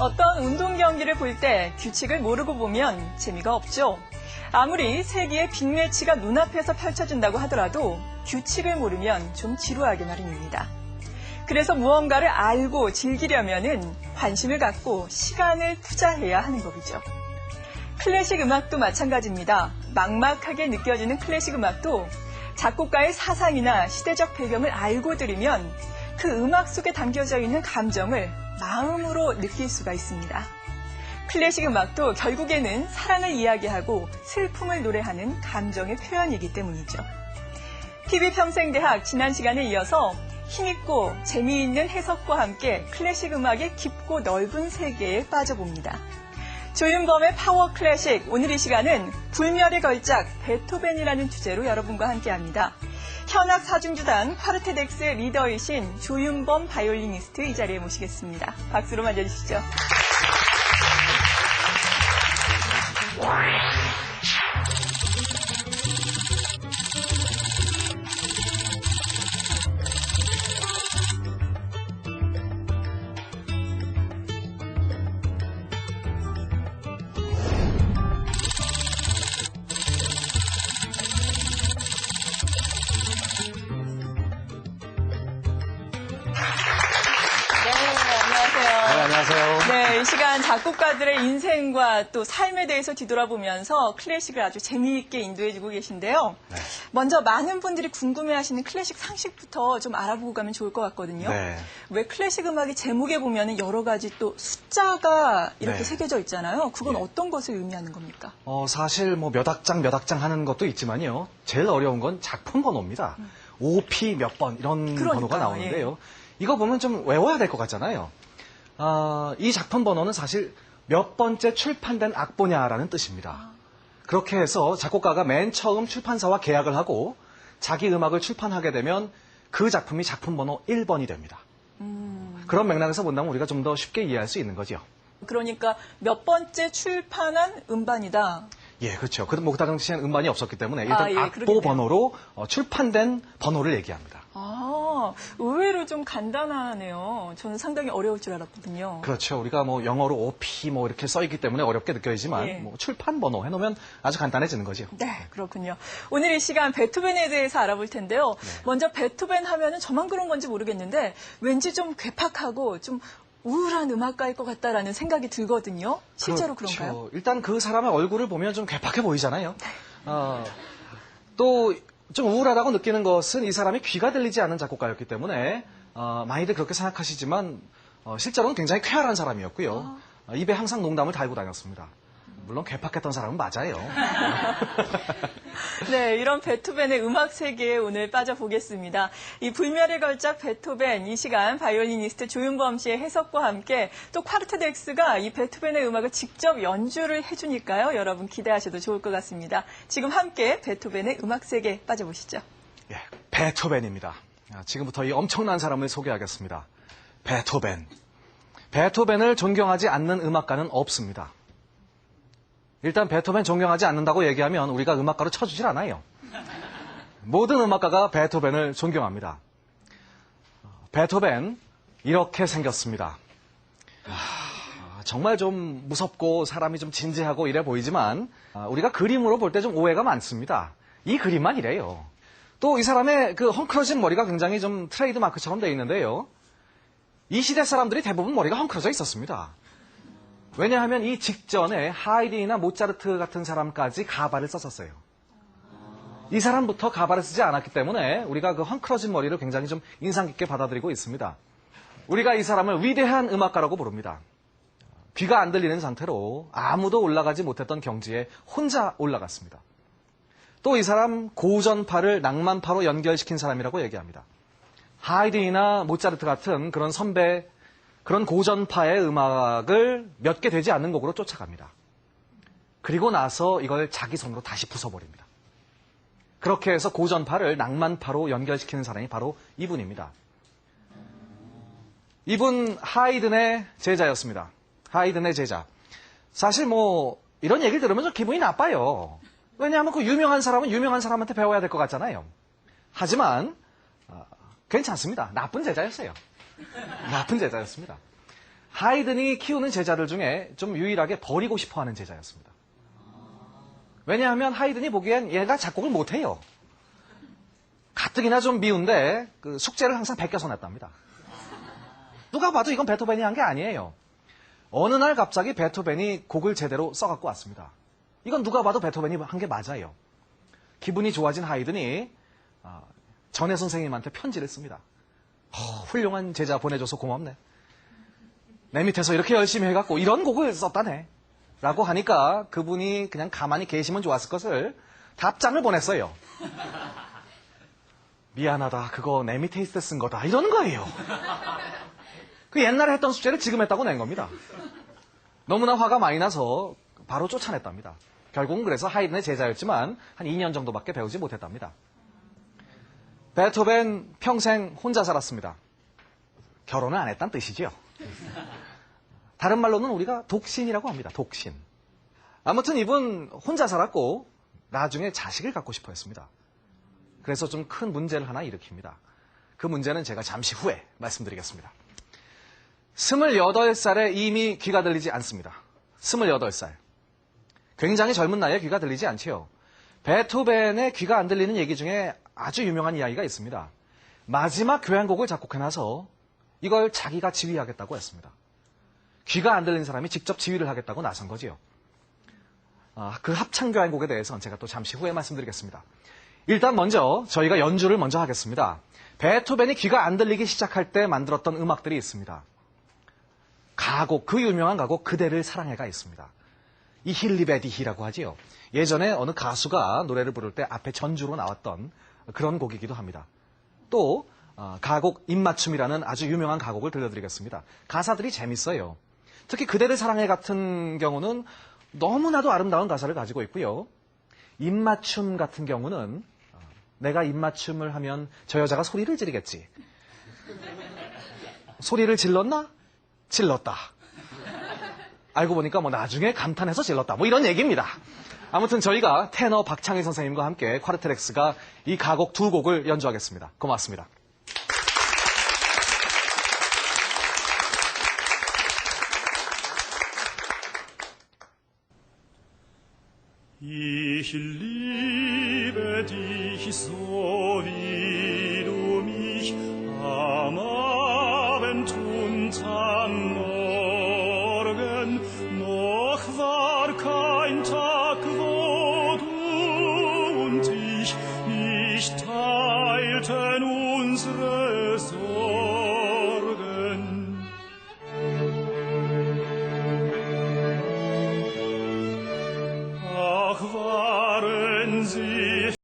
어떤 운동 경기를 볼 때 규칙을 모르고 보면 재미가 없죠. 아무리 세기의 빅매치가 눈앞에서 펼쳐진다고 하더라도 규칙을 모르면 좀 지루하게 마련입니다. 그래서 무언가를 알고 즐기려면은 관심을 갖고 시간을 투자해야 하는 법이죠. 클래식 음악도 마찬가지입니다. 막막하게 느껴지는 클래식 음악도 작곡가의 사상이나 시대적 배경을 알고 들으면 그 음악 속에 담겨져 있는 감정을 마음으로 느낄 수가 있습니다. 클래식 음악도 결국에는 사랑을 이야기하고 슬픔을 노래하는 감정의 표현이기 때문이죠. TV평생대학 지난 시간에 이어서 힘있고 재미있는 해석과 함께 클래식 음악의 깊고 넓은 세계에 빠져봅니다. 조윤범의 파워 클래식, 오늘 이 시간은 불멸의 걸작 베토벤이라는 주제로 여러분과 함께합니다. 현악 사중주단 콰르테덱스의 리더이신 조윤범 바이올리니스트 이 자리에 모시겠습니다. 박수로 맞아주시죠. 네, 이 시간 작곡가들의 인생과 또 삶에 대해서 뒤돌아보면서 클래식을 아주 재미있게 인도해주고 계신데요. 네. 먼저 많은 분들이 궁금해하시는 클래식 상식부터 좀 알아보고 가면 좋을 것 같거든요. 네. 왜 클래식 음악의 제목에 보면 여러 가지 또 숫자가 이렇게 새겨져 있잖아요. 그건 어떤 것을 의미하는 겁니까? 사실 뭐 몇 악장 하는 것도 있지만요. 제일 어려운 건 작품 번호입니다. OP 몇 번 이런 번호가 나오는데요. 이거 보면 좀 외워야 될 것 같잖아요. 이 작품 번호는 사실 몇 번째 출판된 악보냐라는 뜻입니다. 그렇게 해서 작곡가가 맨 처음 출판사와 계약을 하고 자기 음악을 출판하게 되면 그 작품이 작품 번호 1번이 됩니다. 그런 맥락에서 본다면 우리가 좀 더 쉽게 이해할 수 있는 거죠. 그러니까 몇 번째 출판한 음반이다. 예, 그렇죠. 그 당시에는 음반이 없었기 때문에 일단 악보 번호로 출판된 번호를 얘기합니다. 의외로 좀 간단하네요. 저는 상당히 어려울 줄 알았거든요. 그렇죠. 우리가 뭐 영어로 OP 뭐 이렇게 써있기 때문에 어렵게 느껴지지만 뭐 출판 번호 해놓으면 아주 간단해지는 거죠. 네, 그렇군요. 오늘 이 시간 베토벤에 대해서 알아볼 텐데요. 먼저 베토벤 하면은 저만 그런 건지 모르겠는데 왠지 좀 괴팍하고 좀 우울한 음악가일 것 같다라는 생각이 들거든요. 실제로 그렇죠. 그런가요? 일단 그 사람의 얼굴을 보면 좀 괴팍해 보이잖아요. 또 좀 우울하다고 느끼는 것은 이 사람이 귀가 들리지 않는 작곡가였기 때문에 많이들 그렇게 생각하시지만 실제로는 굉장히 쾌활한 사람이었고요. 입에 항상 농담을 달고 다녔습니다. 물론 괴팍했던 사람은 맞아요. 네, 이런 베토벤의 음악 세계에 오늘 빠져보겠습니다. 이 불멸의 걸작 베토벤, 이 시간 바이올리니스트 조윤범 씨의 해석과 함께 또 콰르테덱스가 이 베토벤의 음악을 직접 연주를 해주니까요. 여러분 기대하셔도 좋을 것 같습니다. 지금 함께 베토벤의 음악 세계에 빠져보시죠. 예, 베토벤입니다. 지금부터 이 엄청난 사람을 소개하겠습니다. 베토벤. 베토벤을 존경하지 않는 음악가는 없습니다. 일단 베토벤 존경하지 않는다고 얘기하면 우리가 음악가로 쳐주질 않아요. 모든 음악가가 베토벤을 존경합니다. 베토벤 이렇게 생겼습니다. 정말 좀 무섭고 사람이 좀 진지하고 이래 보이지만 우리가 그림으로 볼 때 좀 오해가 많습니다. 이 그림만 이래요. 또 이 사람의 그 헝클어진 머리가 굉장히 좀 트레이드 마크처럼 돼 있는데요. 이 시대 사람들이 대부분 머리가 헝클어져 있었습니다. 왜냐하면 이 직전에 하이든이나 모차르트 같은 사람까지 가발을 썼었어요. 이 사람부터 가발을 쓰지 않았기 때문에 우리가 그 헝클어진 머리를 굉장히 좀 인상 깊게 받아들이고 있습니다. 우리가 이 사람을 위대한 음악가라고 부릅니다. 귀가 안 들리는 상태로 아무도 올라가지 못했던 경지에 혼자 올라갔습니다. 또 이 사람 고전파를 낭만파로 연결시킨 사람이라고 얘기합니다. 하이든이나 모차르트 같은 그런 선배, 그런 고전파의 음악을 몇 개 되지 않는 곡으로 쫓아갑니다. 그리고 나서 이걸 자기 손으로 다시 부숴버립니다. 그렇게 해서 고전파를 낭만파로 연결시키는 사람이 바로 이분입니다. 이분 하이든의 제자였습니다. 하이든의 제자. 사실 뭐 이런 얘기를 들으면 좀 기분이 나빠요. 왜냐하면 그 유명한 사람은 유명한 사람한테 배워야 될 것 같잖아요. 하지만 괜찮습니다. 나쁜 제자였어요. 나쁜 제자였습니다. 하이든이 키우는 제자들 중에 좀 유일하게 버리고 싶어하는 제자였습니다. 왜냐하면 하이든이 보기엔 얘가 작곡을 못해요. 가뜩이나 좀 미운데 그 숙제를 항상 베껴서 냈답니다. 누가 봐도 이건 베토벤이 한 게 아니에요. 어느 날 갑자기 베토벤이 곡을 제대로 써갖고 왔습니다. 이건 누가 봐도 베토벤이 한 게 맞아요. 기분이 좋아진 하이든이 전혜 선생님한테 편지를 씁니다. 훌륭한 제자 보내줘서 고맙네. 내 밑에서 이렇게 열심히 해갖고 이런 곡을 썼다네. 라고 하니까 그분이 그냥 가만히 계시면 좋았을 것을 답장을 보냈어요. 미안하다. 그거 내 밑에 있을 때 쓴 거다. 이러는 거예요. 그 옛날에 했던 숙제를 지금 했다고 낸 겁니다. 너무나 화가 많이 나서 바로 쫓아냈답니다. 결국은 그래서 하이든의 제자였지만 한 2년 정도밖에 배우지 못했답니다. 베토벤 평생 혼자 살았습니다. 결혼을 안 했다는 뜻이지요. 다른 말로는 우리가 독신이라고 합니다. 독신. 아무튼 이분 혼자 살았고 나중에 자식을 갖고 싶어 했습니다. 그래서 좀 큰 문제를 하나 일으킵니다. 그 문제는 제가 잠시 후에 말씀드리겠습니다. 28살에 이미 귀가 들리지 않습니다. 28살. 굉장히 젊은 나이에 귀가 들리지 않지요. 베토벤의 귀가 안 들리는 얘기 중에 아주 유명한 이야기가 있습니다. 마지막 교향곡을 작곡해놔서 이걸 자기가 지휘하겠다고 했습니다. 귀가 안 들리는 사람이 직접 지휘를 하겠다고 나선 거지요. 그 합창교향곡에 대해서는 제가 또 잠시 후에 말씀드리겠습니다. 일단 먼저 저희가 연주를 먼저 하겠습니다. 베토벤이 귀가 안 들리기 시작할 때 만들었던 음악들이 있습니다. 가곡, 그 유명한 가곡 그대를 사랑해가 있습니다. 이 힐리베디히라고 하지요. 예전에 어느 가수가 노래를 부를 때 앞에 전주로 나왔던 그런 곡이기도 합니다. 또 가곡 입맞춤이라는 아주 유명한 가곡을 들려드리겠습니다. 가사들이 재밌어요. 특히 그대를 사랑해 같은 경우는 너무나도 아름다운 가사를 가지고 있고요. 입맞춤 같은 경우는 내가 입맞춤을 하면 저 여자가 소리를 지르겠지. 소리를 질렀나? 질렀다. 알고 보니까 뭐 나중에 감탄해서 질렀다. 뭐 이런 얘기입니다. 아무튼 저희가 테너 박창희 선생님과 함께 콰르트렉스가 이 가곡 두 곡을 연주하겠습니다. 고맙습니다. Ich liebe dich so wie